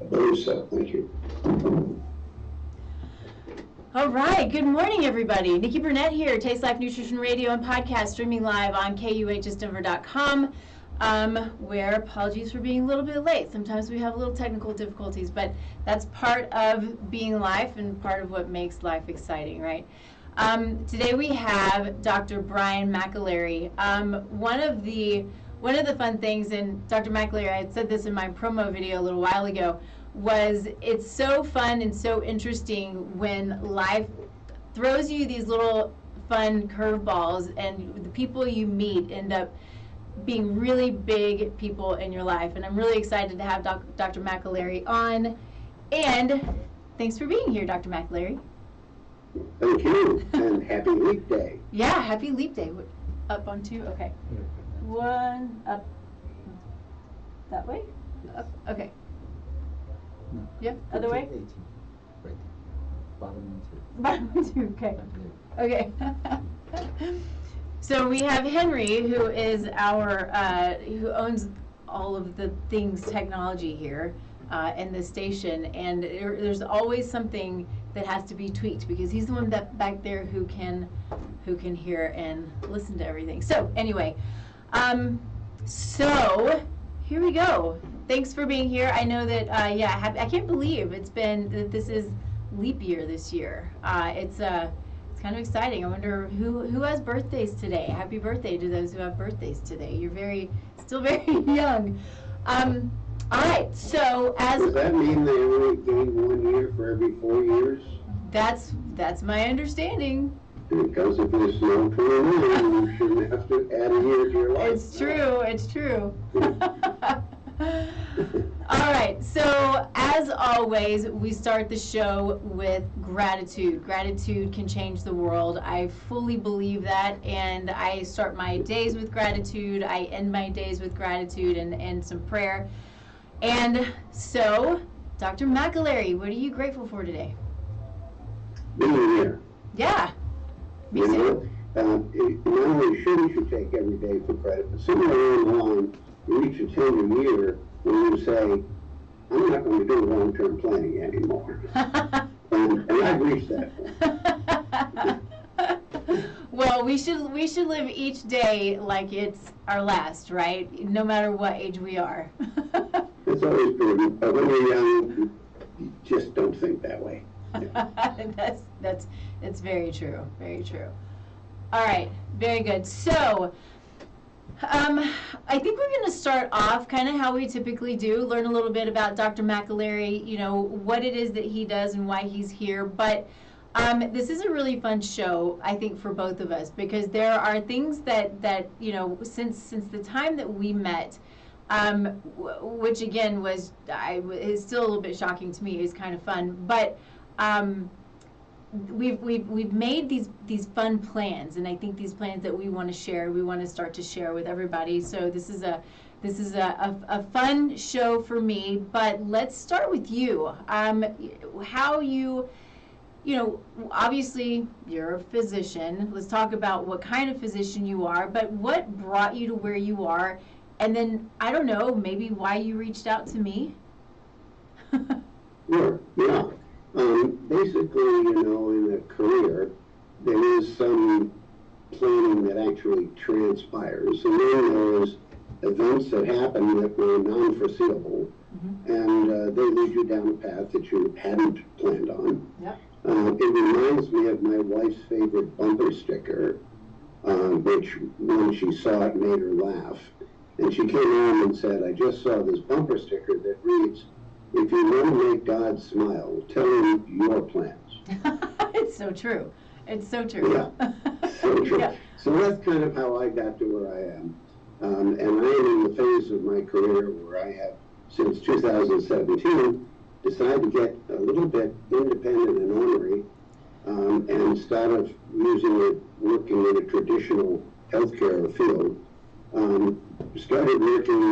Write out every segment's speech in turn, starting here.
I believe so. Thank you. All right. Good morning, everybody. Nikki Burnett here, Taste Life Nutrition Radio and Podcast, streaming live on KUHSdenver.com. Where, apologies for being a little bit late. Sometimes we have a little technical difficulties, but that's part of being life and part of what makes life exciting, right? Today we have Dr. Brian McAlery. One of the fun things, and Dr. McAlery, I said this in my promo video a little while ago, was it's so fun and so interesting when life throws you these little fun curveballs and the people you meet end up being really big people in your life. And I'm really excited to have Dr. McAlery on. And thanks for being here, Dr. McAlery. Thank you, and happy Leap Day. Yeah, happy Leap Day. Up on two? Okay. One, up. That way? Up. Okay. No. Yep, other way? 18. Right. Bottom two. Bottom two, okay. Okay. So we have Henry, who is our, who owns all of the things technology here in the station, and there's always something that has to be tweaked because he's the one that back there who can hear and listen to everything. So anyway, so here we go. Thanks for being here. I know that yeah, I can't believe this is leap year this year. It's kind of exciting. I wonder who has birthdays today. Happy birthday to those who have birthdays today. You're still very young. All right, so does that mean they only gain 1 year for every 4 years? That's my understanding. Because if there's no 29, you shouldn't have to add a year to your life. It's true. It's true. All right, so as always, we start the show with gratitude. Gratitude can change the world. I fully believe that, and I start my days with gratitude. I end my days with gratitude and some prayer. And so, Dr. McAlery, what are you grateful for today? Being here. Yeah, me too. Not only should you take every day for credit, but somewhere along the line, you reach a time of year when you say, I'm not going to do long-term planning anymore. and I've reached that point. Well, we should live each day like it's our last, right? No matter what age we are. It's always prudent, but when you're young, you just don't think that way. Yeah. That's very true. Very true. All right, very good. So, I think we're going to start off kind of how we typically do, learn a little bit about Dr. McAlery, you know, what it is that he does and why he's here. But this is a really fun show, I think, for both of us, because there are things that you know, since the time that we met, which again is still a little bit shocking to me. It's kind of fun, but we've made these fun plans, and I think these plans that we want to share, we want to start to share with everybody. So this is a fun show for me. But let's start with you. How you know, obviously you're a physician. Let's talk about what kind of physician you are, but what brought you to where you are, and then I don't know, maybe why you reached out to me. Sure. Yeah. Basically, you know, in a career, there is some planning that actually transpires, and then there's events that happen that were non-foreseeable, and they lead you down a path that you hadn't planned on. Yep. It reminds me of my wife's favorite bumper sticker, which when she saw it made her laugh. And she came home and said, I just saw this bumper sticker that reads, if you want to make God smile, tell him your plans. It's so true. It's so true. Yeah, so true. Yeah. So that's kind of how I got to where I am. And I am in the phase of my career where I have, since 2017, decided to get a little bit independent and ornery, and started using it, working in a traditional healthcare field. Started working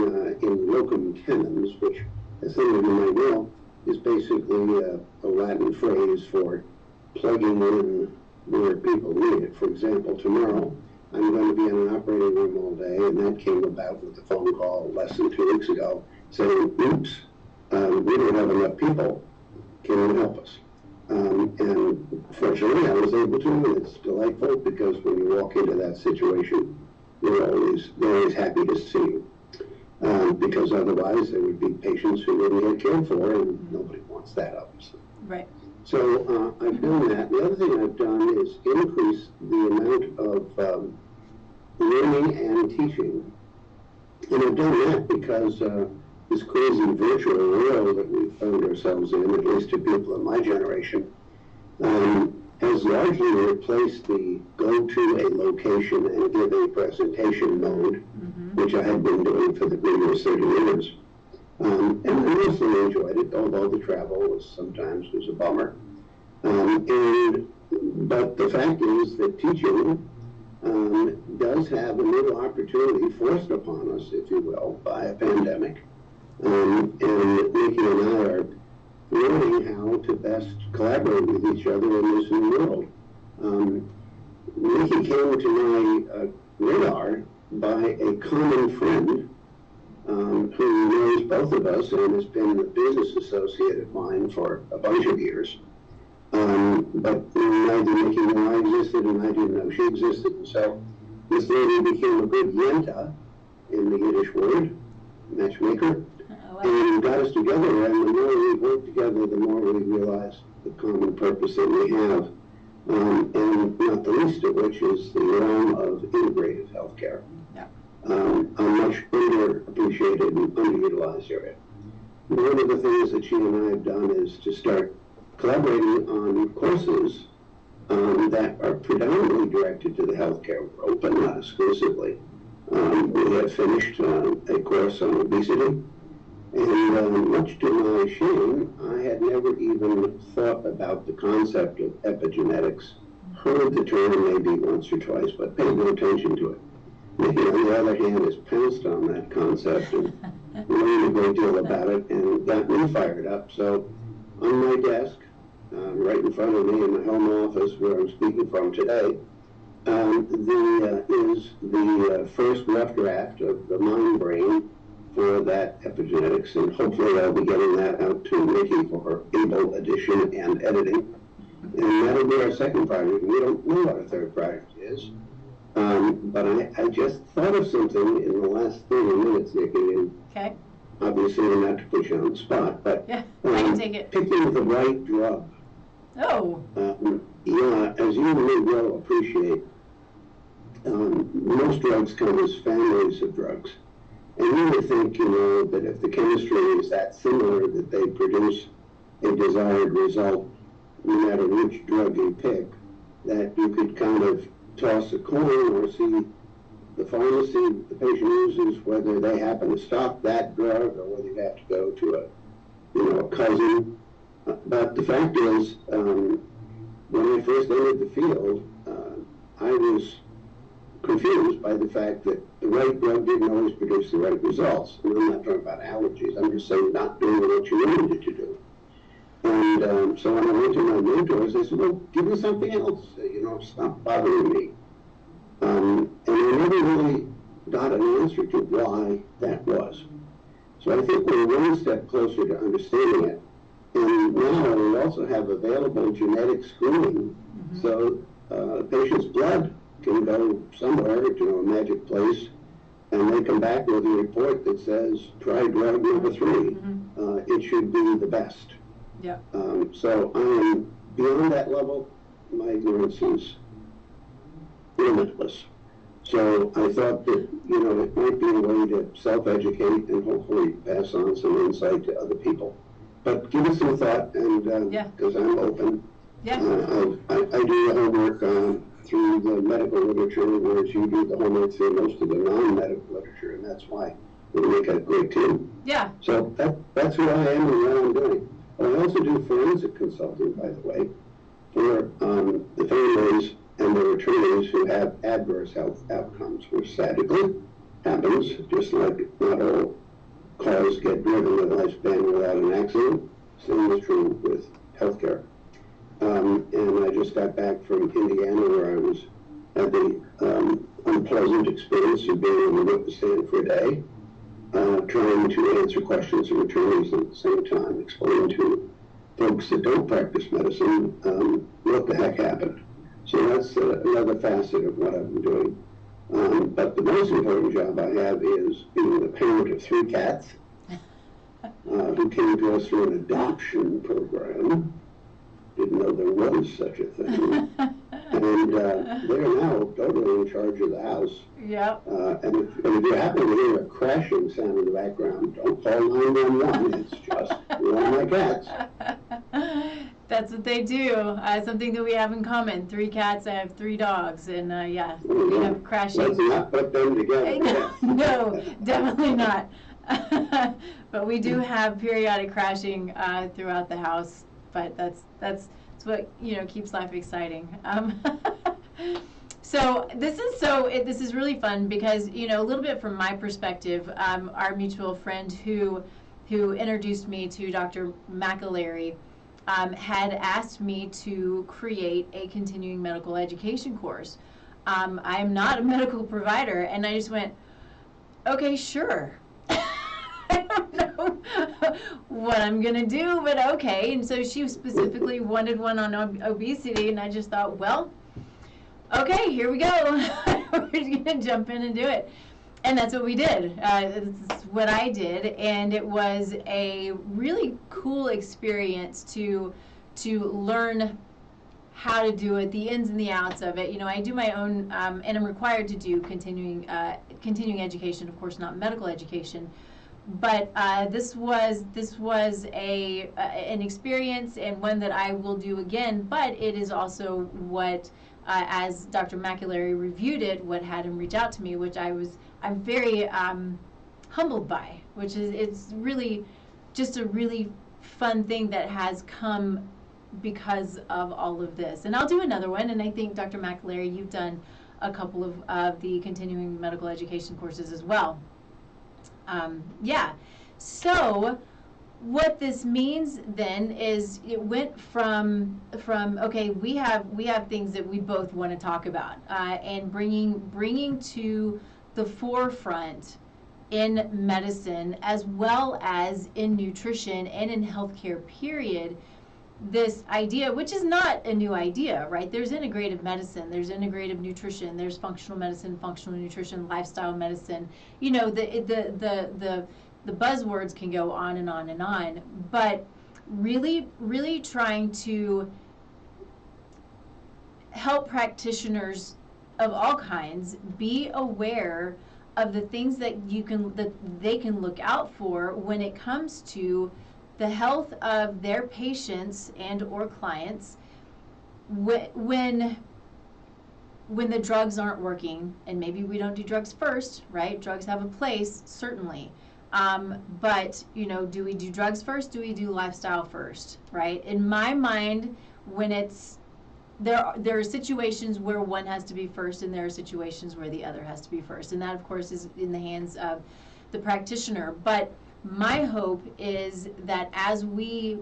in locum tenens, which, as some of you might know, is basically a Latin phrase for plugging in where people need it. For example, tomorrow I'm going to be in an operating room all day, and that came about with a phone call less than 2 weeks ago saying, oops, we don't have enough people. Can you help us? And fortunately, I was able to, and it's delightful because when you walk into that situation, they're always happy to see you. Because otherwise there would be patients who wouldn't get cared for, and nobody wants that, obviously. Right. So I've done that. The other thing I've done is increase the amount of learning and teaching. And I've done that because this crazy virtual world that we found ourselves in, at least to people in my generation, has largely replaced the go to a location and give a presentation mode, which I had been doing for the previous 30 years. And I mostly enjoyed it, although the travel sometimes was a bummer. But the fact is that teaching does have a new opportunity forced upon us, if you will, by a pandemic. And Nikki and I are learning how to best collaborate with each other in this new world. Nikki came to my radar by a common friend who knows both of us and has been a business associate of mine for a bunch of years. But neither Nikki nor I existed, and I didn't know she existed. And so this lady became a good yenta, in the Yiddish word, matchmaker, and got us together. And the more we worked together, the more we realized the common purpose that we have, and not the least of which is the realm of integrative healthcare. A much underappreciated and underutilized area. One of the things that she and I have done is to start collaborating on courses that are predominantly directed to the healthcare world, but not exclusively. We have finished a course on obesity, and much to my shame, I had never even thought about the concept of epigenetics, heard the term maybe once or twice, but paid no attention to it. Nikki, on the other hand, has pounced on that concept and learned a great deal about it and got me fired up. So on my desk, right in front of me in my home office where I'm speaking from today, is the first rough draft of the mind brain for that epigenetics, and hopefully I'll be getting that out to Nikki for her able edition and editing. And that'll be our second project. We don't know what our third project is. But I just thought of something in the last 30 minutes, Nikki, and okay. Obviously not to put you on the spot, but yeah, I can take it. Picking the right drug. Oh. Yeah, as you may well appreciate, most drugs come as families of drugs. And you would think, that if the chemistry is that similar that they produce a desired result, no matter which drug you pick, that you could kind of toss a coin or see the pharmacy the patient uses, whether they happen to stock that drug or whether you have to go to a cousin. But the fact is, when I first entered the field, I was confused by the fact that the right drug didn't always produce the right results. And I'm not talking about allergies, I'm just saying not doing what you needed it to do. And so when I went to my mentors, they said, well, give me something else, stop bothering me. And I never really got an answer to why that was. So I think we're one step closer to understanding it. And now we also have available genetic screening, so a patient's blood can go somewhere to a magic place, and they come back with a report that says, try drug number 3. It should be the best. Yeah. So I am beyond that level. My ignorance is limitless. So I thought that, it might be a way to self-educate and hopefully pass on some insight to other people. But give us some thought, and because I'm open, I do the homework through the medical literature, whereas you do the homework through most of the non-medical literature, and that's why we make a great team. Yeah. So that's who I am and what I'm doing. I also do forensic consulting, by the way, for the families and their attorneys who have adverse health outcomes, which sadly happens, just like not all cars get driven a lifespan without an accident. Same is true with healthcare. And I just got back from Indiana, where I had the unpleasant experience of being on the witness stand for a day. trying to answer questions of attorneys at the same time, explaining to folks that don't practice medicine what the heck happened. So that's another facet of what I've been doing. But the most important job I have is being the parent of 3 cats who came to us through an adoption program. Didn't know there was such a thing. And they're now totally in charge of the house. Yep. And if you happen to hear a crashing sound in the background, don't call 911. It's just one of my cats. That's what they do. Something that we have in common. 3 cats, I have 3 dogs, and yeah, we have crashing. Let's not put them together. No, definitely not. But we do have periodic crashing throughout the house. But that's what keeps life exciting. So this is really fun because a little bit from my perspective, our mutual friend who introduced me to Dr. McAlery had asked me to create a continuing medical education course. I am not a medical provider, and I just went, okay, sure. I don't know what I'm going to do, but okay. And so she specifically wanted one on obesity, and I just thought, well, okay, here we go. We're just going to jump in and do it. And that's what we did. That's what I did, and it was a really cool experience to learn how to do it, the ins and the outs of it. I do my own, and I'm required to do continuing education, of course, not medical education. But this was an experience and one that I will do again. But it is also what, as Dr. McAlery reviewed it, what had him reach out to me, which I'm very humbled by. Which is it's really just a really fun thing that has come because of all of this. And I'll do another one. And I think Dr. McAlery, you've done a couple of the continuing medical education courses as well. Yeah, so what this means then is it went from okay, we have things that we both want to talk about, and bringing to the forefront in medicine as well as in nutrition and in healthcare period, this idea, which is not a new idea, right? There's integrative medicine, there's integrative nutrition, there's functional medicine, functional nutrition, lifestyle medicine. The buzzwords can go on and on and on, but really trying to help practitioners of all kinds be aware of the things that they can look out for when it comes to the health of their patients and or clients when the drugs aren't working. And maybe we don't do drugs first, right? Drugs have a place, certainly. But do we do drugs first? Do we do lifestyle first, right? In my mind, when there are situations where one has to be first, and there are situations where the other has to be first, and that of course is in the hands of the practitioner. But my hope is that as we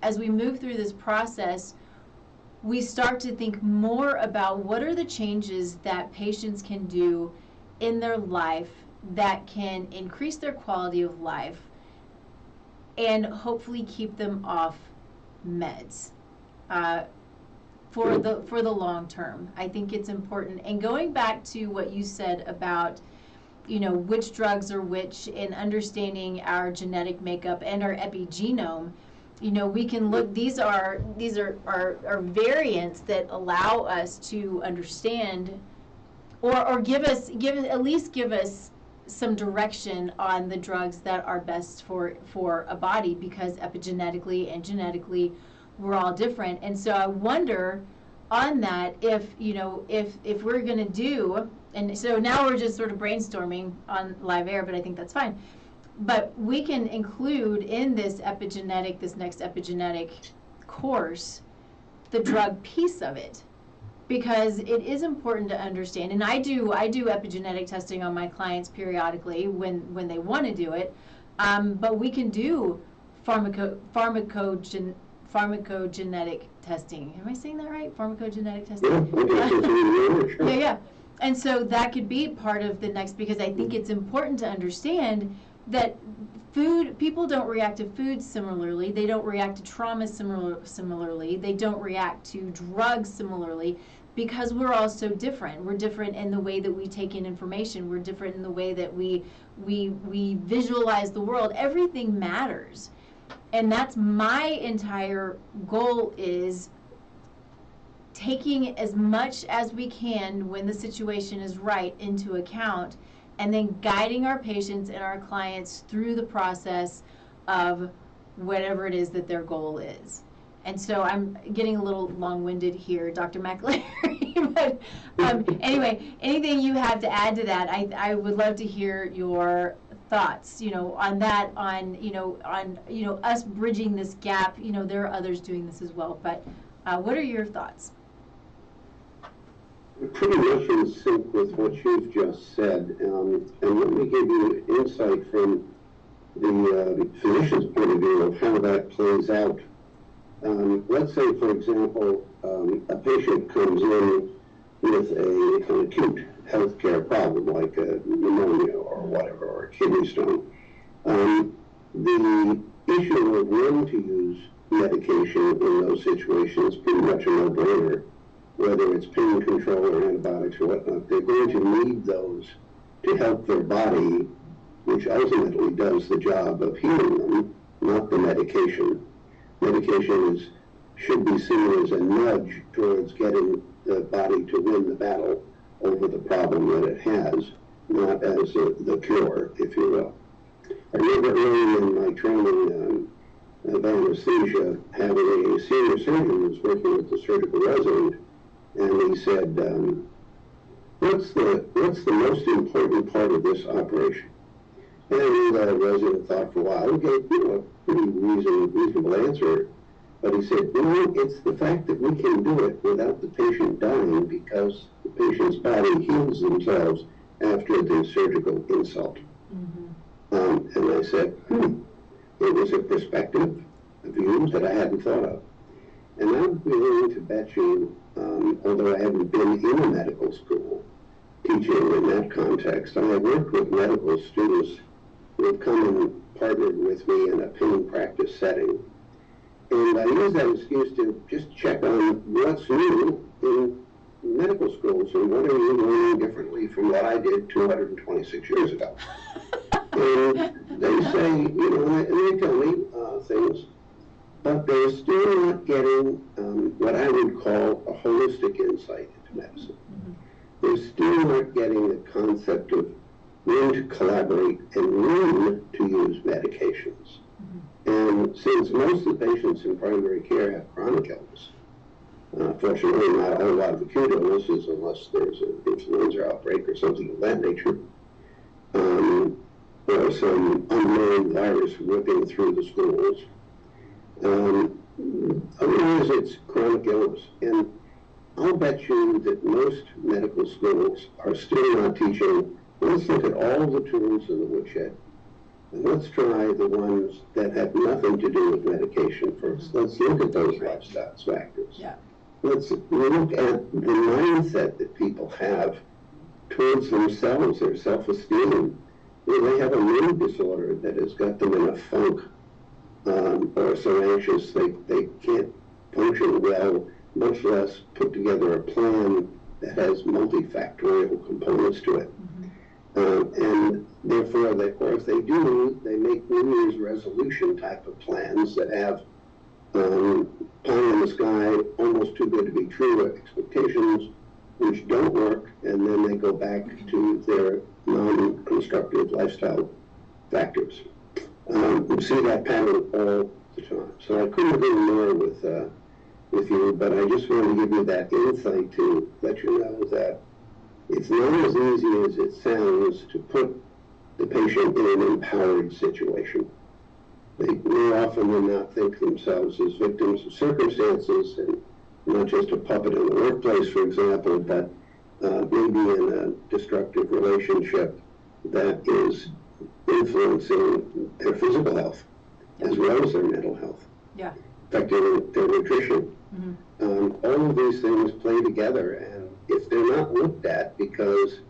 move through this process, we start to think more about what are the changes that patients can do in their life that can increase their quality of life and hopefully keep them off meds for the long term. I think it's important. And going back to what you said about which drugs are which, and understanding our genetic makeup and our epigenome, we can look, these are variants that allow us to understand or at least give us some direction on the drugs that are best for a body, because epigenetically and genetically we're all different. And so I wonder on that if we're going to do, and so now we're just sort of brainstorming on live air, but I think that's fine. But we can include in this next epigenetic course, the drug piece of it, because it is important to understand. And I do epigenetic testing on my clients periodically when they want to do it. But we can do pharmacogenetic testing. Am I saying that right? Pharmacogenetic testing? Yeah. Yeah. And so that could be part of the next, because I think it's important to understand that people don't react to food similarly, they don't react to trauma similarly, they don't react to drugs similarly, because we're all so different. We're different in the way that we take in information, we're different in the way that we visualize the world. Everything matters. And that's my entire goal, is taking as much as we can when the situation is right into account, and then guiding our patients and our clients through the process of whatever it is that their goal is. And so I'm getting a little long-winded here, Dr. McAlery, but anyway, anything you have to add to that, I would love to hear your thoughts, on that, on us bridging this gap. There are others doing this as well, but what are your thoughts? Pretty much in sync with what you've just said, and let me give you insight from the physician's point of view of how that plays out. Let's say, for example, a patient comes in with an acute healthcare problem, like a pneumonia or whatever, or a kidney stone. The issue of when to use medication in those situations is pretty much a no-brainer. Whether it's pain control or antibiotics or whatnot, they're going to need those to help their body, which ultimately does the job of healing them, not the medication. Medication should be seen as a nudge towards getting the body to win the battle over the problem that it has, not as the cure, if you will. I remember early in my training of anesthesia, having a senior surgeon who was working with the surgical resident, and he said, what's the most important part of this operation? And the resident thought for a while and gave a pretty reasonable answer. But he said, it's the fact that we can do it without the patient dying, because the patient's body heals themselves after the surgical insult. Mm-hmm. And I said, it was a perspective, a view that I hadn't thought of. And I'm willing to bet you, although I haven't been in a medical school teaching in that context, I have worked with medical students who have come and partnered with me in a pain practice setting. And I use that excuse to just check on what's new in medical schools and what are you learning differently from what I did 226 years ago. And they say, and they tell me things, but they're still not getting what I would call a holistic insight into medicine. Mm-hmm. They're still not getting the concept of when to collaborate and when to use medications. Mm-hmm. And since most of the patients in primary care have chronic illness, fortunately not a whole lot of acute illnesses unless there's an influenza outbreak or something of that nature, or some unknown virus whipping through the schools. Otherwise, it's chronic illness. And I'll bet you that most medical schools are still not teaching, let's look at all the tools in the woodshed. And let's try the ones that have nothing to do with medication first. Let's look at those lifestyle factors. Yeah. Let's look at the mindset that people have towards themselves, their self-esteem. They have a mood disorder that has got them in a funk, or so anxious they can't function well, much less put together a plan that has multifactorial components to it. Mm-hmm. And therefore, or if they do, they make New Year's resolution type of plans that have pie in the sky, almost too good to be true expectations, which don't work, and then they go back to their non-constructive lifestyle factors. We see that pattern all the time. So I couldn't agree more with you, but I just wanted to give you that insight to let you know that it's not as easy as it sounds to put the patient in an empowered situation. They more often than not think themselves as victims of circumstances, and not just a puppet in the workplace, for example, but maybe in a destructive relationship that is influencing their physical health as well as their mental health, affecting their nutrition. Mm-hmm. All of these things play together, and if they're not looked at because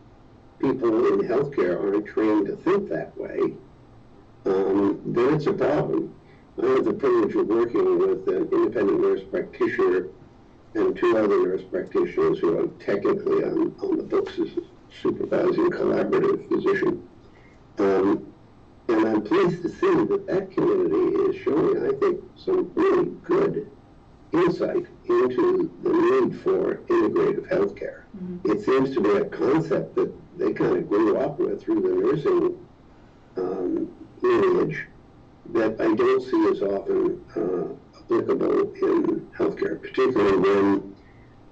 people in healthcare aren't trained to think that way, then it's a problem. I have the privilege of working with an independent nurse practitioner and two other nurse practitioners who are technically on the books as a supervising collaborative physician. And I'm pleased to see that that community is showing, I think, some really good insight into the need for integrative healthcare. Mm-hmm. It seems to be a concept that they kind of grew up with through the nursing lineage that I don't see as often applicable in healthcare, particularly when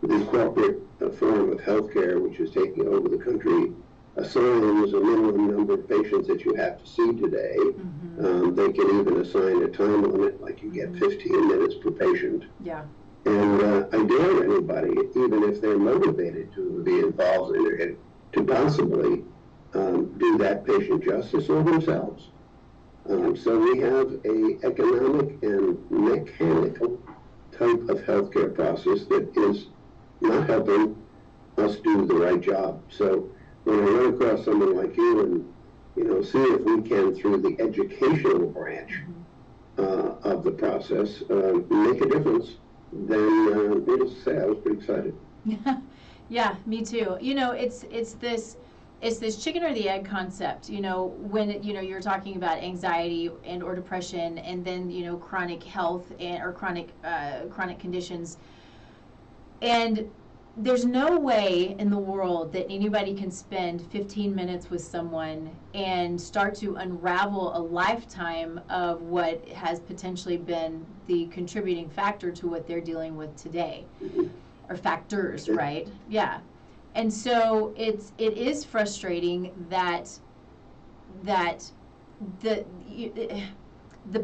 the corporate form of healthcare, which is taking over the country, assigns a minimum number of patients that you have to see today. Mm-hmm. They can even assign a time limit, like you get 15 minutes per patient. Yeah. And I dare anybody, even if they're motivated to be involved in it, to possibly do that patient justice or themselves. So we have a economic and mechanical type of healthcare process that is not helping us do the right job. So when I run across someone like you and, see if we can, through the educational branch of the process, make a difference, then needless to say, I was pretty excited. Yeah, me too. It's this chicken or the egg concept, when, you're talking about anxiety and or depression and then, chronic health or chronic conditions. And there's no way in the world that anybody can spend 15 minutes with someone and start to unravel a lifetime of what has potentially been the contributing factor to what they're dealing with today, or factors, right? Yeah. And so it is frustrating that the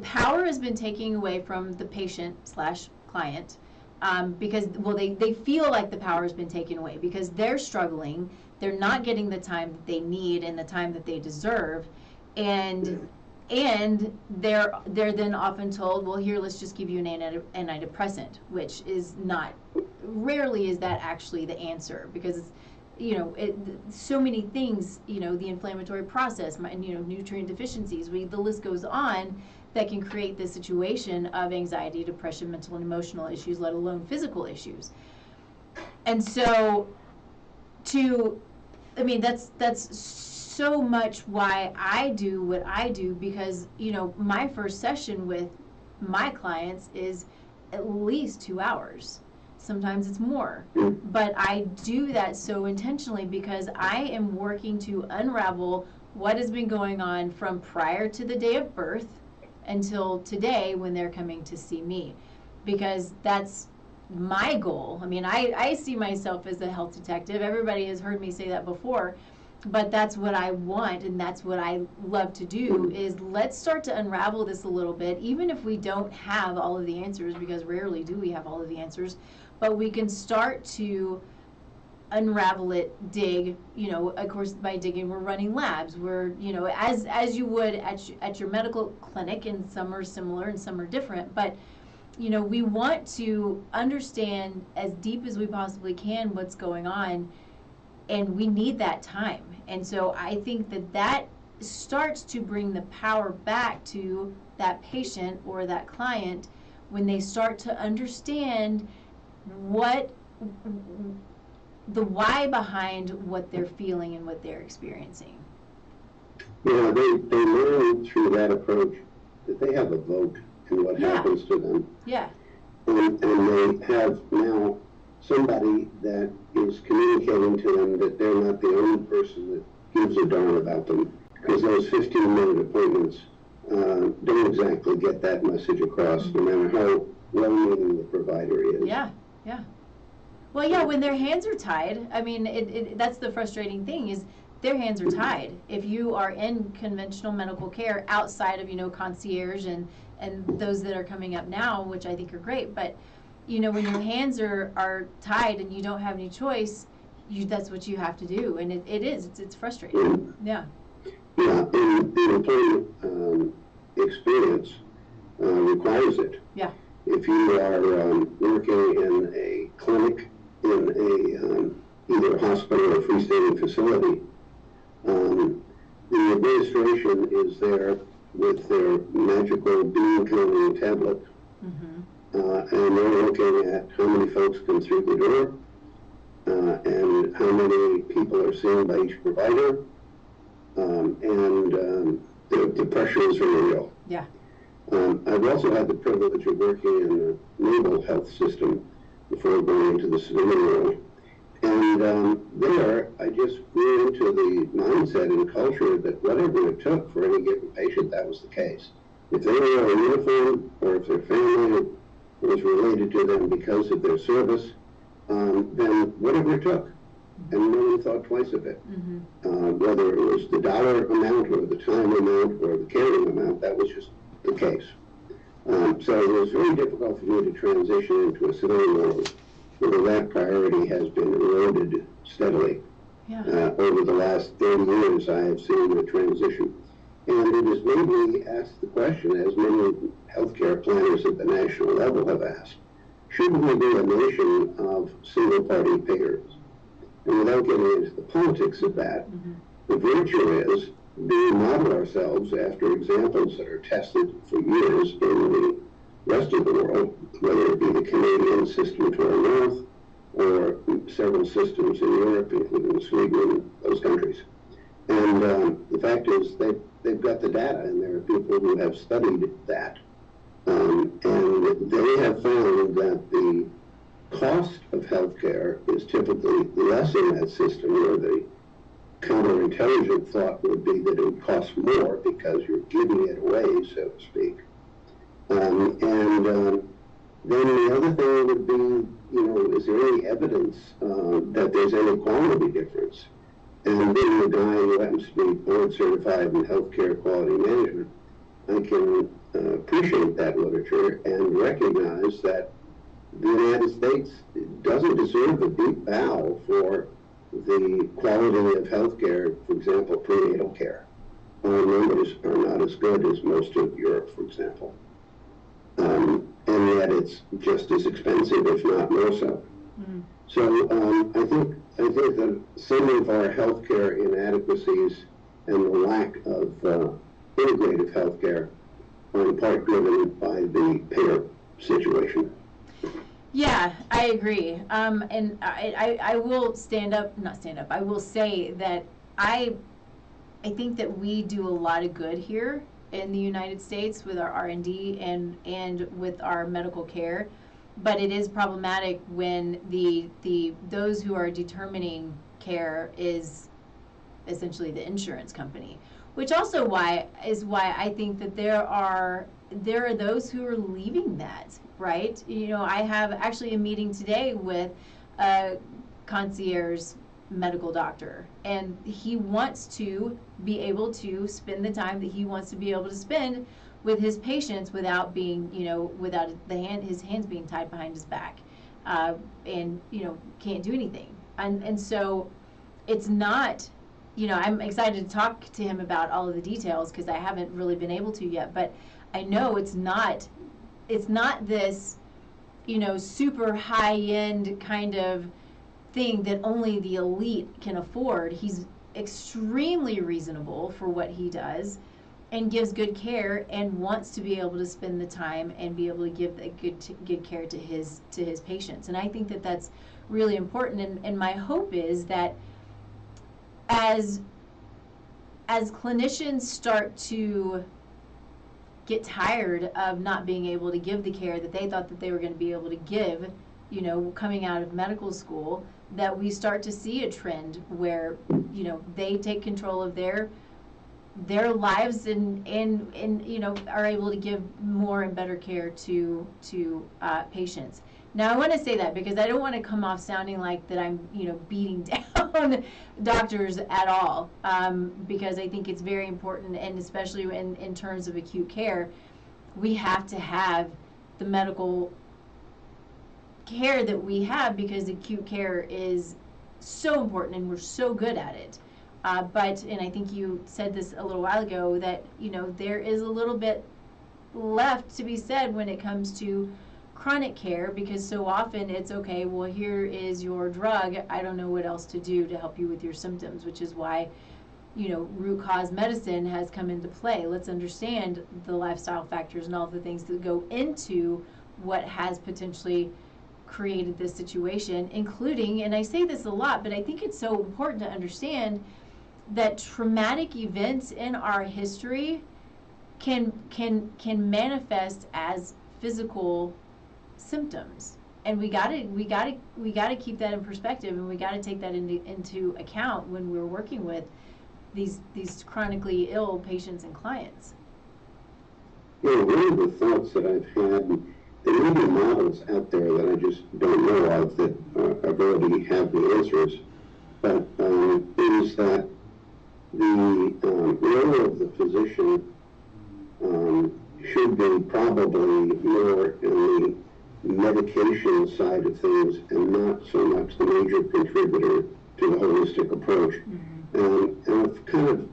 power has been taken away from the patient/client. Because, they feel like the power has been taken away because they're struggling, they're not getting the time that they need and the time that they deserve, and they're then often told, well, here, let's just give you an antidepressant, which is not, rarely is that actually the answer, because so many things, the inflammatory process, nutrient deficiencies, the list goes on, that can create this situation of anxiety, depression, mental and emotional issues, let alone physical issues. And so that's so much why I do what I do, because, my first session with my clients is at least 2 hours. Sometimes it's more. But I do that so intentionally because I am working to unravel what has been going on from prior to the day of birth until today when they're coming to see me, because that's my goal. I see myself as a health detective. Everybody has heard me say that before, but that's what I want, and that's what I love to do, is let's start to unravel this a little bit, even if we don't have all of the answers, because rarely do we have all of the answers, but we can start to unravel it, dig, of course, by digging, we're running labs. We're, as you would at your medical clinic, and some are similar and some are different, but, we want to understand as deep as we possibly can what's going on, and we need that time. And so I think that starts to bring the power back to that patient or that client when they start to understand the why behind what they're feeling and what they're experiencing. Yeah, they learn through that approach that they have a vote in what happens to them. Yeah. And they have now somebody that is communicating to them that they're not the only person that gives a darn about them, because those 15-minute appointments don't exactly get that message across, no matter how well-meaning the provider is. Yeah. Well, yeah, when their hands are tied, that's the frustrating thing, is their hands are tied. If you are in conventional medical care outside of, concierge and those that are coming up now, which I think are great, but, when your hands are tied and you don't have any choice, that's what you have to do. And it's frustrating. Yeah. Yeah, and the employment experience requires it. Yeah. If you are working in a clinic, in either a hospital or freestanding facility. The administration is there with their magical bean counting tablet, and they're looking at how many folks come through the door, and how many people are seen by each provider, and the pressure is very real. Yeah. I've also had the privilege of working in the naval health system before going into the civilian world. And there, I just grew into the mindset and culture that whatever it took for any given patient, that was the case. If they were in uniform, or if their family was related to them because of their service, then whatever it took. And no one thought twice of it. Whether it was the dollar amount or the time amount or the caring amount, that was just the case. So it was very difficult for me to transition into a civilian world where that priority has been eroded steadily. Yeah. Over the last 30 years, I have seen the transition. And it has made me ask the question, as many healthcare planners at the national level have asked, should we be a nation of single-party payers? And without getting into the politics of that, the virtue is, do we model ourselves after examples that are tested for years in the rest of the world, whether it be the Canadian system to our north, or several systems in Europe, including Sweden and those countries. And the fact is, they've got the data, and there are people who have studied that. And they have found that the cost of healthcare is typically less in that system, where the counterintelligent thought would be that it would cost more because you're giving it away, so to speak. Then the other thing would be, is there any evidence that there's any quality difference? And being a guy who happens to be board certified in healthcare quality management, I can appreciate that literature and recognize that the United States doesn't deserve a deep bow for the quality of healthcare, for example, prenatal care. Our numbers are not as good as most of Europe, for example. And yet it's just as expensive, if not more so. So I think that some of our healthcare inadequacies and the lack of integrative healthcare are in part driven by the payer situation. Yeah, I agree. And I will I will say that I think that we do a lot of good here in the United States with our R&D and with our medical care, but it is problematic when those who are determining care is essentially the insurance company, which also why I think that there are those who are leaving that, right? I have actually a meeting today with a concierge medical doctor, and he wants to be able to spend the time that he wants to be able to spend with his patients without being, without his hands being tied behind his back, and can't do anything. And so it's not, I'm excited to talk to him about all of the details because I haven't really been able to yet, but I know it's not this, super high-end kind of thing that only the elite can afford. He's extremely reasonable for what he does and gives good care and wants to be able to spend the time and be able to give the good care to his patients. And I think that that's really important. And my hope is that as clinicians start to get tired of not being able to give the care that they thought that they were going to be able to give, coming out of medical school, that we start to see a trend where, they take control of their lives and are able to give more and better care to patients. Now, I want to say that because I don't want to come off sounding like that I'm, beating down doctors at all, because I think it's very important, and especially in terms of acute care, we have to have the medical care that we have because acute care is so important and we're so good at it. And I think you said this a little while ago, that, there is a little bit left to be said when it comes to chronic care, because so often it's, okay, well, here is your drug, I don't know what else to do to help you with your symptoms, which is why, root cause medicine has come into play. Let's understand the lifestyle factors and all the things that go into what has potentially created this situation, including, and I say this a lot, but I think it's so important to understand that traumatic events in our history can manifest as physical symptoms, and we gotta keep that in perspective, and we gotta take that into account when we're working with these chronically ill patients and clients. One of the thoughts that I've had, there may be models out there that I just don't know of that already have the answers, but is that the role of the physician should be probably more in the medication side of things and not so much the major contributor to the holistic approach. And I've kind of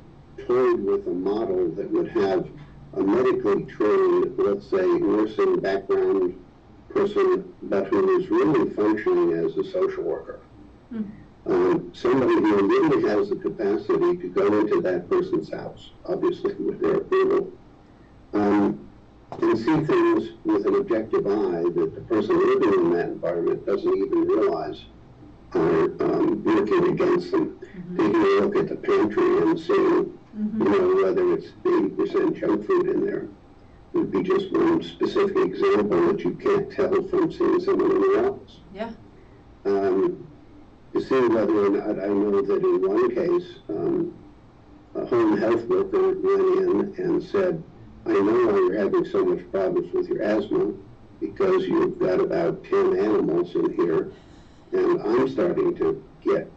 toyed with a model that would have a medically trained, let's say, nursing background person, but who is really functioning as a social worker. Somebody who really has the capacity to go into that person's house, obviously with their approval, and see things with an objective eye that the person living in that environment doesn't even realize are working against them. Taking a look at the pantry and seeing, whether it's 80% junk food in there would be just one specific example that you can't tell from seeing someone in the office. Yeah. To see whether or not, I know that in one case, a home health worker went in and said, I know why you're having so much problems with your asthma, because you've got about 10 animals in here, and I'm starting to get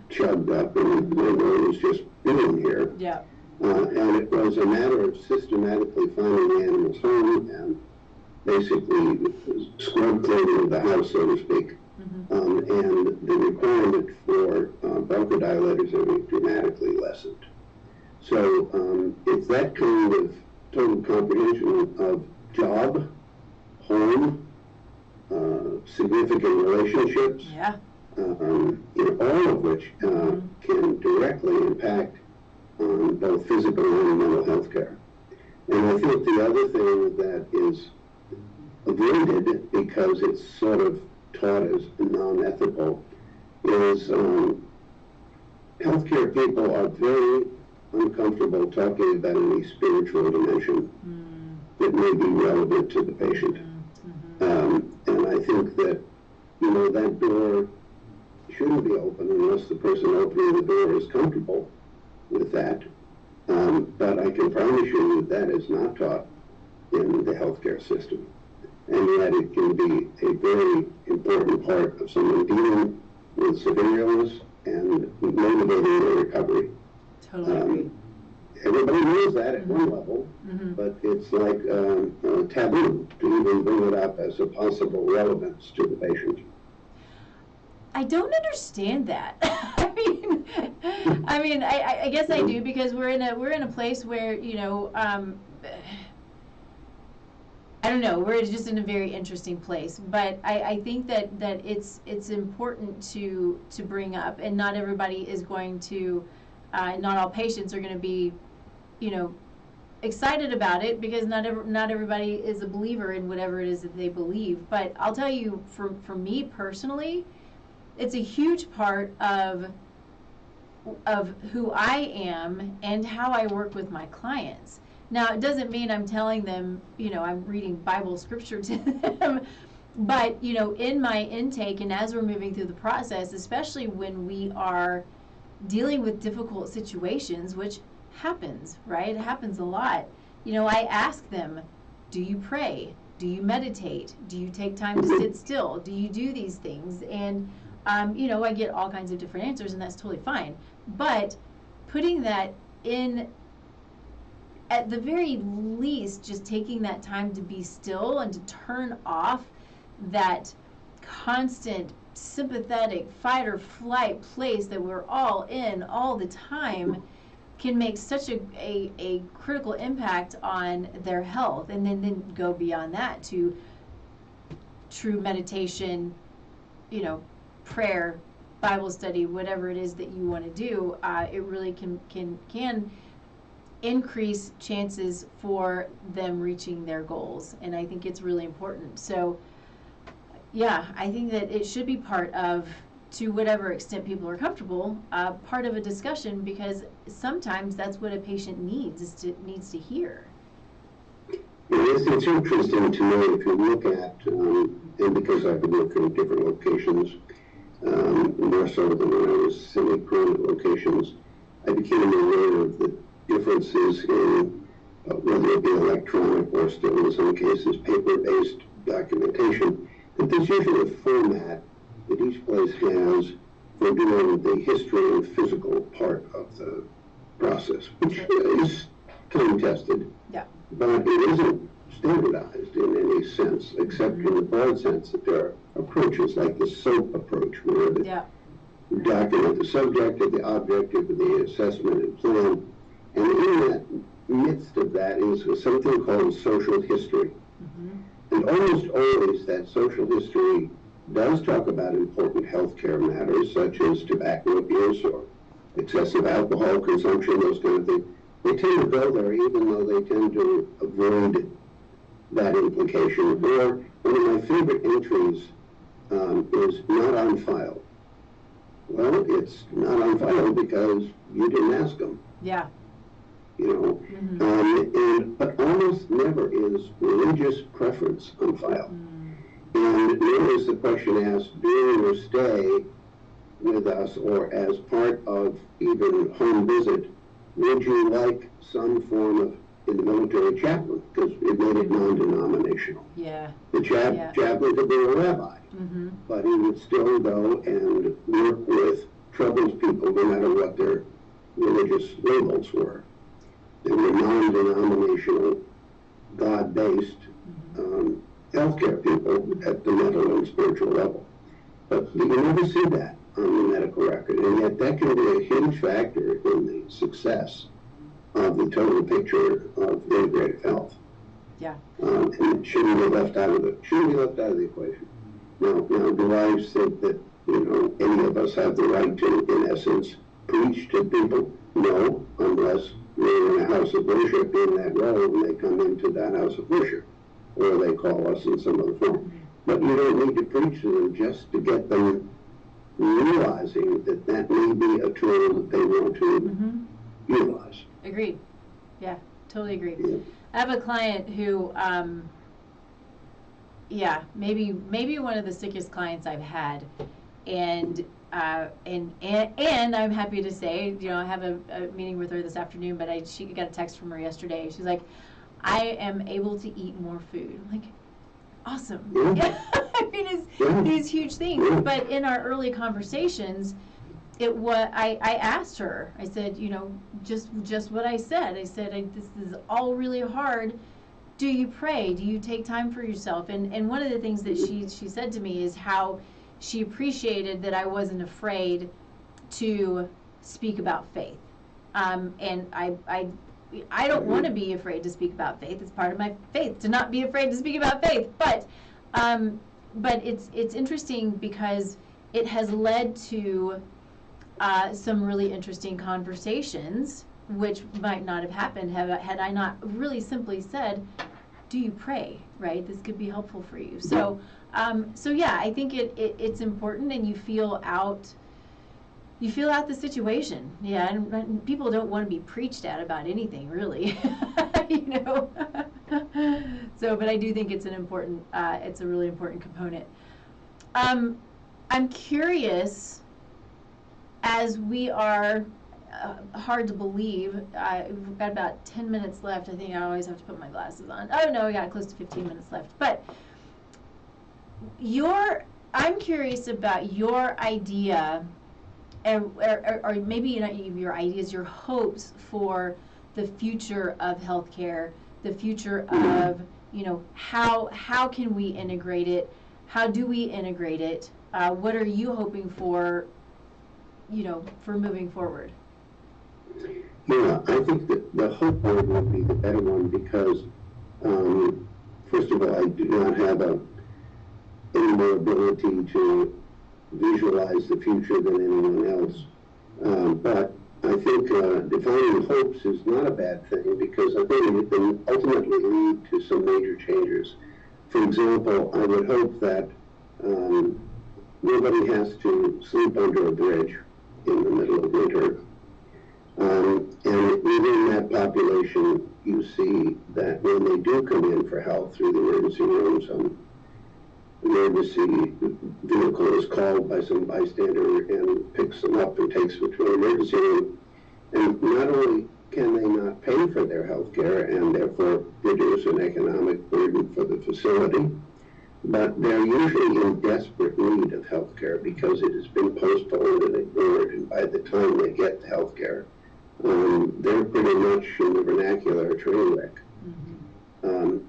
chugged up and my nose just being here. Yeah. And it was a matter of systematically finding the animals home and basically scrub cleaning the house, so to speak. And the requirement for bronchodilators are dramatically lessened. So it's that kind of total comprehension of job, home, significant relationships, all of which can directly impact both physical and mental health care. And I think the other thing that is avoided, because it's sort of taught as non-ethical, is healthcare people are very uncomfortable talking about any spiritual dimension that may be relevant to the patient. And I think that, that door shouldn't be open unless the person opening the door is comfortable with that. But I can promise you that is not taught in the healthcare system. And yet it can be a very important part of someone dealing with severe illness and motivating their recovery. Totally agree. Everybody knows that at one level, but it's like taboo to even bring it up as a possible relevance to the patient. I don't understand that. I guess I do, because we're in a place where, I don't know, we're just in a very interesting place. But I think that it's important to bring up, and not everybody is going to, not all patients are going to be, excited about it, because not everybody is a believer in whatever it is that they believe. But I'll tell you, for me personally, it's a huge part of who I am and how I work with my clients. Now, it doesn't mean I'm telling them, I'm reading Bible scripture to them, but, in my intake and as we're moving through the process, especially when we are dealing with difficult situations, which happens, right? It happens a lot. I ask them, do you pray? Do you meditate? Do you take time to sit still? Do you do these things? And, I get all kinds of different answers, and that's totally fine. But putting that in, at the very least, just taking that time to be still and to turn off that constant sympathetic fight or flight place that we're all in all the time, can make such a critical impact on their health. And then go beyond that to true meditation, you know, prayer, Bible study, whatever it is that you want to do, it really can increase chances for them reaching their goals. And I think it's really important. So, yeah, I think that it should be part of, to whatever extent people are comfortable, part of a discussion, because sometimes that's what a patient needs to hear. It's interesting to me if you look at, and because I've been working in different locations, more so than when I was semi-permanent locations, I became aware of the differences in whether it be electronic or still in some cases paper-based documentation, that there's usually a format that each place has for doing the history and physical part of the process, which is time-tested. Yeah. But it isn't standardized in any sense, except in the broad sense that there are approaches like the SOAP approach, where you document the subjective, the objective, the assessment and plan. And in that midst of that is something called social history. And almost always that social history does talk about important healthcare matters such as tobacco abuse or excessive alcohol consumption, those kind of things. They tend to go there even though they tend to avoid that implication. Or one of my favorite entries is not on file. Well, it's not on file because you didn't ask them. Yeah. You know, but almost never is religious preference on file. And nor is the question asked during your stay with us or as part of even home visit, would you like some form of, in the military, chaplain? Because it made it non-denominational. Yeah. The chaplain could be a rabbi, but he would still go and work with troubled people no matter what their religious labels were. They were non-denominational, God-based healthcare people at the mental and spiritual level. But you never see that on the medical record, and yet that can be a huge factor in the success of the total picture of integrative health. Yeah. And it shouldn't be left out of the equation. Now, do I think that, you know, any of us have the right to, in essence, preach to people? No, unless we're in a house of worship in that role and they come into that house of worship, or they call us in some other form. But you don't need to preach to them just to get them realizing that that may be a tool that they want to utilize. Agreed. Yeah, totally agree. Yeah. I have a client who, maybe one of the sickest clients I've had, and I'm happy to say, you know, I have a meeting with her this afternoon, but she got a text from her yesterday. She's like, I am able to eat more food. I'm like, awesome. Yeah. I mean, it's these huge things. But in our early conversations, I asked her, I said, you know, just what I said. I said, this is all really hard. Do you pray? Do you take time for yourself? And one of the things that she said to me is how she appreciated that I wasn't afraid to speak about faith. And I don't want to be afraid to speak about faith. It's part of my faith to not be afraid to speak about faith. But it's interesting because it has led to some really interesting conversations, which might not have happened had I not really simply said, "Do you pray?" Right? This could be helpful for you. So yeah, I think it's important, and you feel out the situation. Yeah, and people don't want to be preached at about anything, really. You know. So, but I do think it's it's a really important component. I'm curious, as we are hard to believe, we've got about 10 minutes left. I think I always have to put my glasses on. Oh no, we got close to 15 minutes left. But I'm curious about your idea, or maybe not your ideas, your hopes for the future of healthcare, the future of, you know, how can we integrate it? How do we integrate it? What are you hoping for, you know, for moving forward? Yeah, I think that the hope word would be the better one because, first of all, I do not have any more ability to visualize the future than anyone else. But I think defining hopes is not a bad thing, because I think it can ultimately lead to some major changes. For example, I would hope that nobody has to sleep under a bridge in the middle of winter. And within that population, you see that when they do come in for help through the emergency room, some emergency vehicle is called by some bystander and picks them up and takes them to an emergency room. And not only can they not pay for their health care and therefore reduce an economic burden for the facility, but they're usually in desperate need of health care because it has been postponed and ignored, and by the time they get the health care, they're pretty much, in the vernacular, a train wreck. And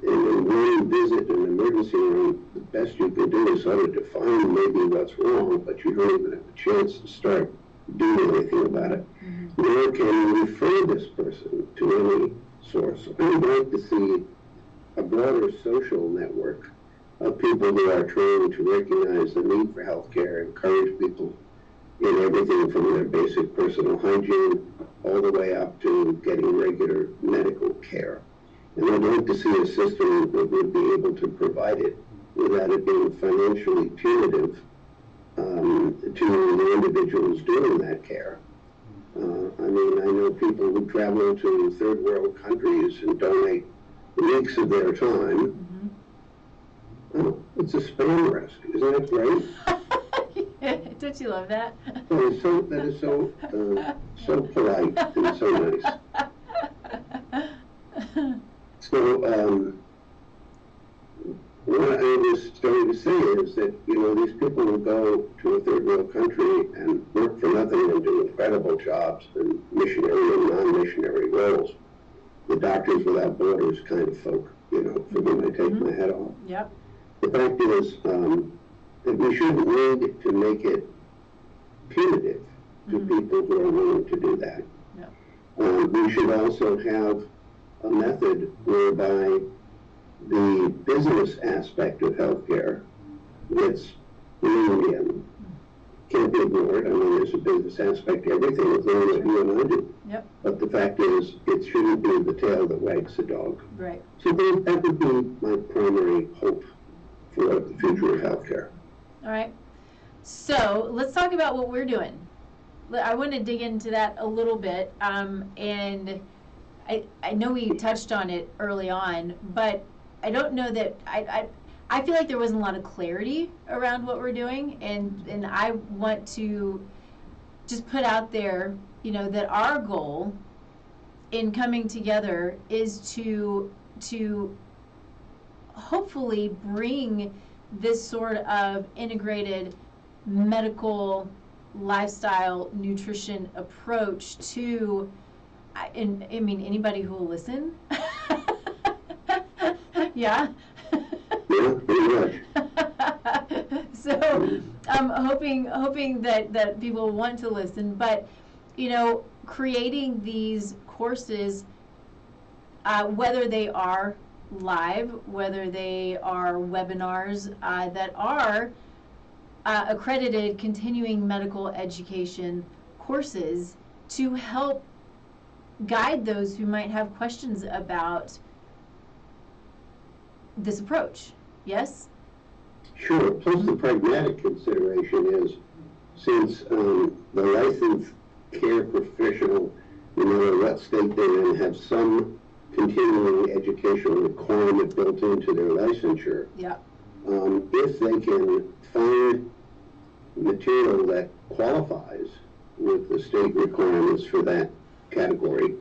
when you visit an emergency room, the best you can do is sort of define maybe what's wrong, but you don't even have a chance to start doing anything about it. Nor can you refer this person to any source. I would like to see a broader social network of people who are trying to recognize the need for health care, encourage people in everything from their basic personal hygiene all the way up to getting regular medical care. And I'd like to see a system that would be able to provide it without it being financially punitive to the individuals doing that care. I mean, I know people who travel to third world countries and donate weeks of their time. Oh, it's a spam risk. Isn't that great? Don't you love that? That is so polite and so nice. So, what I was starting to say is that, these people will go to a third world country and work for nothing and do incredible jobs in missionary and non-missionary roles. The Doctors Without Borders kind of folk, for whom I take my hat off. Yep. The fact is that we shouldn't need to make it punitive to people who are willing to do that. Yep. We should also have a method whereby the business aspect of healthcare gets leaned in. Can't be ignored. I mean, there's a business aspect to everything, including what you and I do. Yep. But the fact is, it shouldn't be the tail that wags the dog. Right. So that would be my primary hope for the future of healthcare. All right. So let's talk about what we're doing. I want to dig into that a little bit. And I know we touched on it early on, but I don't know that I feel like there wasn't a lot of clarity around what we're doing, and I want to just put out there, that our goal in coming together is to hopefully bring this sort of integrated medical lifestyle nutrition approach to, I mean, anybody who will listen. Yeah. Yeah, pretty much. So I'm hoping that people want to listen, but creating these courses, whether they are live, whether they are webinars that are accredited continuing medical education courses, to help guide those who might have questions about this approach. Yes? Sure. Plus the pragmatic consideration is, since the licensed care professional, no matter what state they're in, have some continuing educational requirement built into their licensure. Yeah. If they can find material that qualifies with the state requirements for that category,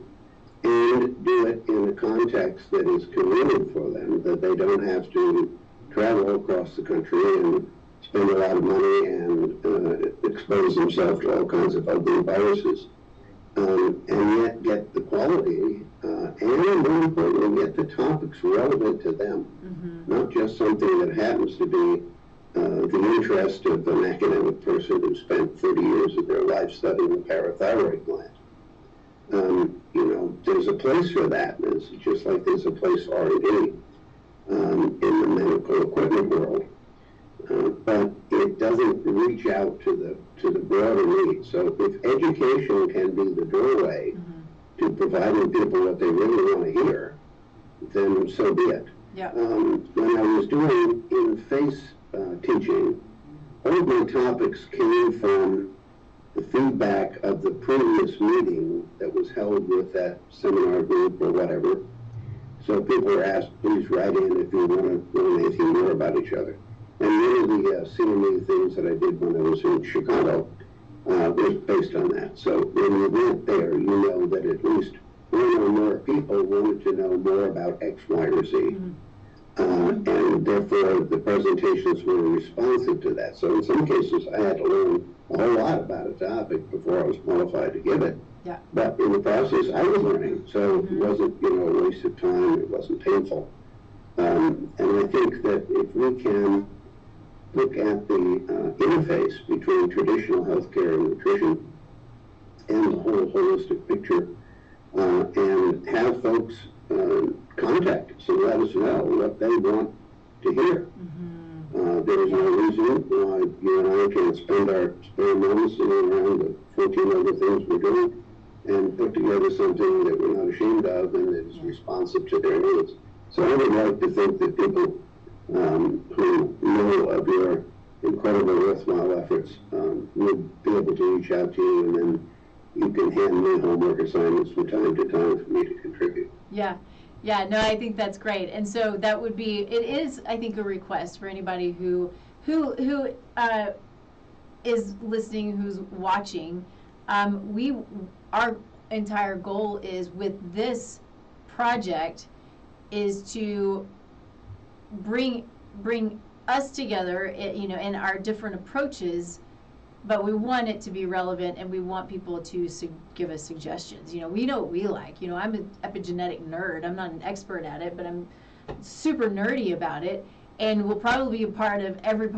and do it in a context that is convenient for them, that they don't have to travel across the country and spend a lot of money and expose themselves to all kinds of ugly viruses, and yet get the quality, and more importantly, get the topics relevant to them, not just something that happens to be the interest of an academic person who spent 30 years of their life studying the parathyroid gland. There's a place for that. It's just like there's a place already in the medical equipment world but it doesn't reach out to the broader needs. So if education can be the doorway to providing people what they really want to hear, then so be it. Yeah. When I was doing in-face teaching, all of my topics came from the feedback of the previous meeting that was held with that seminar group or whatever. So people were asked, please write in if you want to learn anything more about each other. And one of the CME things that I did when I was in Chicago was based on that. So when you went there, you know that at least one or more people wanted to know more about X, Y, or Z. And therefore, the presentations were responsive to that. So in some cases, I had to learn a whole lot about a topic before I was qualified to give it. Yeah. But in the process, I was learning, so it wasn't, a waste of time. It wasn't painful. And I think that if we can look at the interface between traditional healthcare and nutrition and the whole holistic picture, and have folks contact us and let us know what they want to hear. There's no reason why you and I can't spend our spare moments sitting around the 14 other things we're doing and put together something that we're not ashamed of and that is responsive to their needs. So I would like to think that people who know of your incredible worthwhile efforts would be able to reach out to you, and then you can hand me homework assignments from time to time for me to contribute. Yeah. Yeah, no, I think that's great. And so that would be, it is, I think, a request for anybody who is listening, who's watching. Our entire goal is with this project is to bring us together, in our different approaches, but we want it to be relevant, and we want people to give us suggestions. We know what we like. I'm an epigenetic nerd. I'm not an expert at it, but I'm super nerdy about it, and will probably be a part of every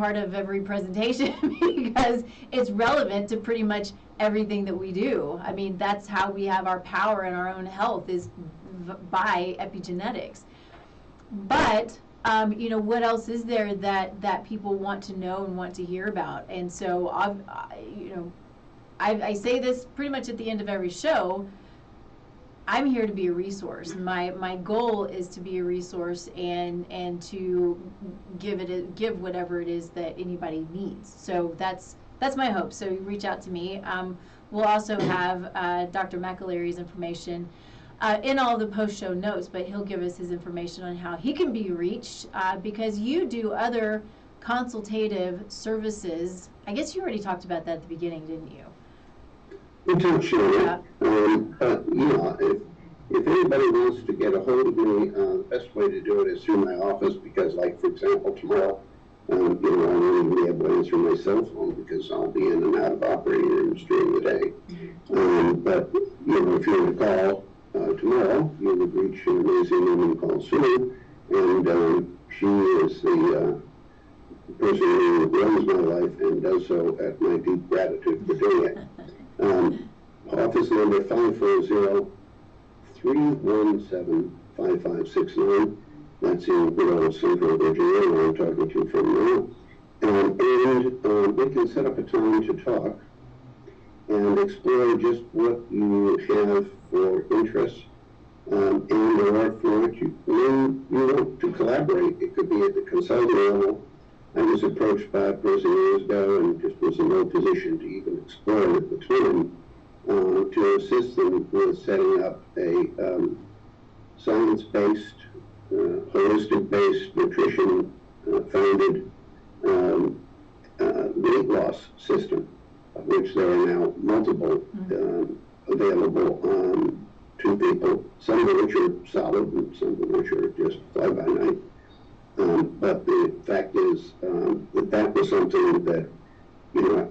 presentation because it's relevant to pretty much everything that we do. I mean, that's how we have our power in our own health, is by epigenetics. But what else is there that people want to know and want to hear about? And so, I say this pretty much at the end of every show. I'm here to be a resource. My goal is to be a resource and to give whatever it is that anybody needs. So that's my hope. So reach out to me. We'll also have Dr. McAleary's information in all the post-show notes, but he'll give us his information on how he can be reached, because you do other consultative services. I guess you already talked about that at the beginning, didn't you? We touched on it, but if anybody wants to get a hold of me, the best way to do it is through my office, because, like, for example, tomorrow, I won't even be able to answer my cell phone because I'll be in and out of operating rooms during the day. But if you were to call tomorrow, you would reach an amazing woman called Sue, and she is the person who runs my life and does so at my deep gratitude for doing it. Office number 540-317-5569. That's in good old Central Virginia, where I'm talking to you from now. And we can set up a time to talk and explore just what you have for interests, and or for what you want to collaborate. It could be at the consulting level. I was approached by a person years ago and just was in no position to even explore at the time to assist them with setting up a science-based, holistic-based, nutrition-founded weight loss system, of which there are now multiple available to people, some of which are solid and some of which are just fly-by-night. But the fact is that was something that,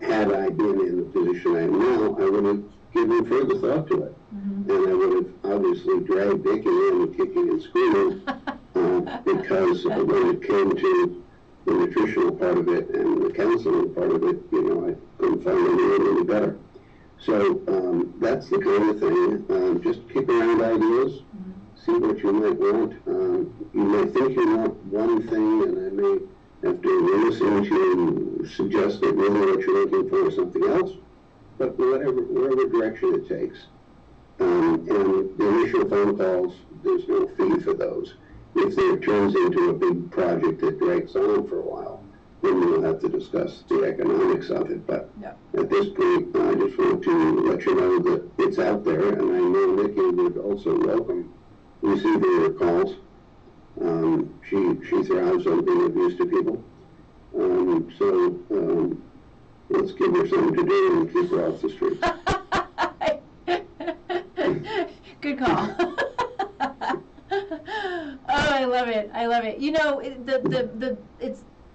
had I been in the position I am now, I would have given further thought to it. And I would have obviously dragged Dickie in kicking and screaming because when it came to the nutritional part of it and the counseling part of it, I couldn't find anyone any better. So that's the kind of thing. Just kick around ideas, see what you might want. You may think you want one thing, and I may after listening to you suggest that really what you're looking for is something else, but whatever direction it takes. And the initial phone calls, there's no fee for those. If it turns into a big project that drags on for a while, then we'll have to discuss the economics of it. But at this point, I just want to let you know that it's out there, and I know Nikki would also welcome receiving your calls. She thrives on being of use to people. So let's give her something to do and keep her off the street. Good call. Oh, I love it. I love it. You know,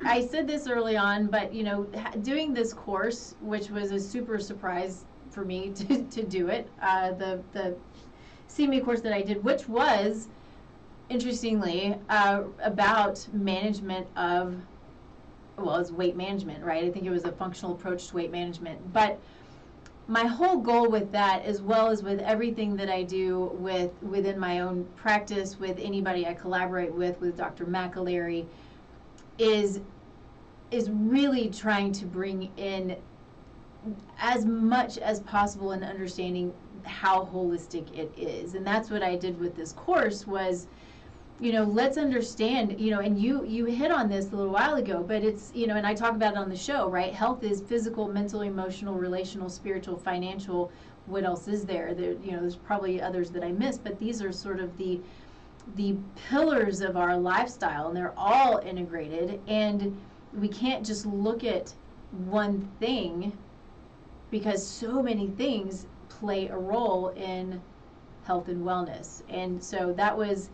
I said this early on, but you know, doing this course, which was a super surprise for me to do it, the CME course that I did, which was, interestingly, about management of, well, it's weight management, right? I think it was a functional approach to weight management. But my whole goal with that, as well as with everything that I do within my own practice, with anybody I collaborate with Dr. McAlery, is really trying to bring in as much as possible in understanding how holistic it is. And that's what I did with this course was, you know, let's understand, you know, and you hit on this a little while ago, but it's, you know, and I talk about it on the show, right? Health is physical, mental, emotional, relational, spiritual, financial. What else is there? You know, there's probably others that I missed, but these are sort of the pillars of our lifestyle, and they're all integrated, and we can't just look at one thing because so many things play a role in health and wellness. And so that was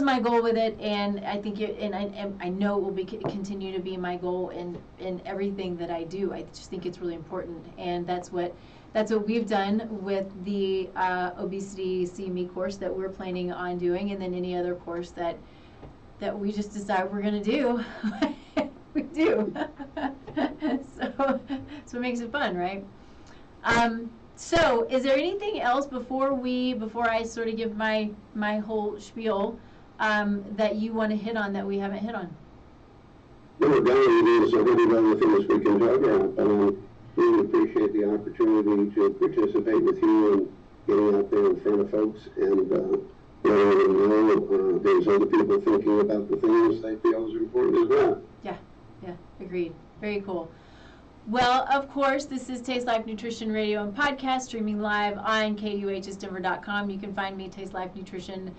my goal with it, and I think I know it will continue to be my goal in everything that I do. I just think it's really important, and that's what we've done with the obesity CME course that we're planning on doing, and then any other course that we just decide we're going to do. We do. So that's what makes it fun, right? So is there anything else before I sort of give my whole spiel that you want to hit on that we haven't hit on? No, there's a lot of other things we can talk about, but I really appreciate the opportunity to participate with you and getting out there in front of folks and letting them know there's other people thinking about the things they feel is important as well. Yeah, agreed. Very cool. Well, of course, this is Taste Life Nutrition Radio and Podcast, streaming live on KUHSdenver.com. You can find me, Taste Life Nutrition,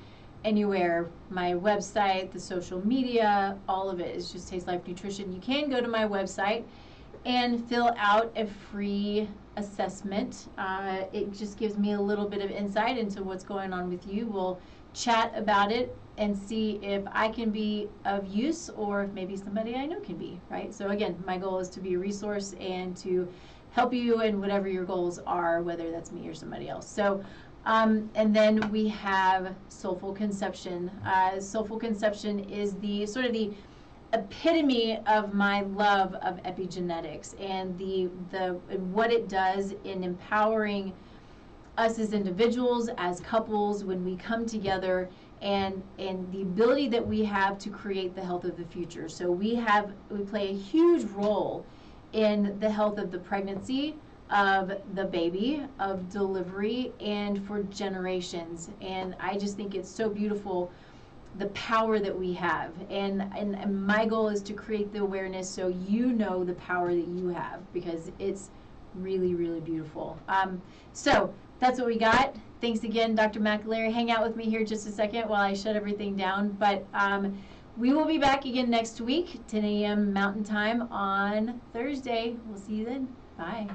anywhere. My website, the social media, all of it is just Taste Life Nutrition. You can go to my website and fill out a free assessment. It just gives me a little bit of insight into what's going on with you. We'll chat about it and see if I can be of use or if maybe somebody I know can be, right? So again, my goal is to be a resource and to help you in whatever your goals are, whether that's me or somebody else. So, and then we have Soulful Conception. Soulful Conception is the sort of the epitome of my love of epigenetics and and what it does in empowering us as individuals, as couples, when we come together, and the ability that we have to create the health of the future. So we play a huge role in the health of the pregnancy, of the baby, of delivery, and for generations. And I just think it's so beautiful, the power that we have. And my goal is to create the awareness so you know the power that you have, because it's really, really beautiful. So that's what we got. Thanks again, Dr. McAlery. Hang out with me here just a second while I shut everything down. But we will be back again next week, 10 a.m. Mountain Time on Thursday. We'll see you then. Bye.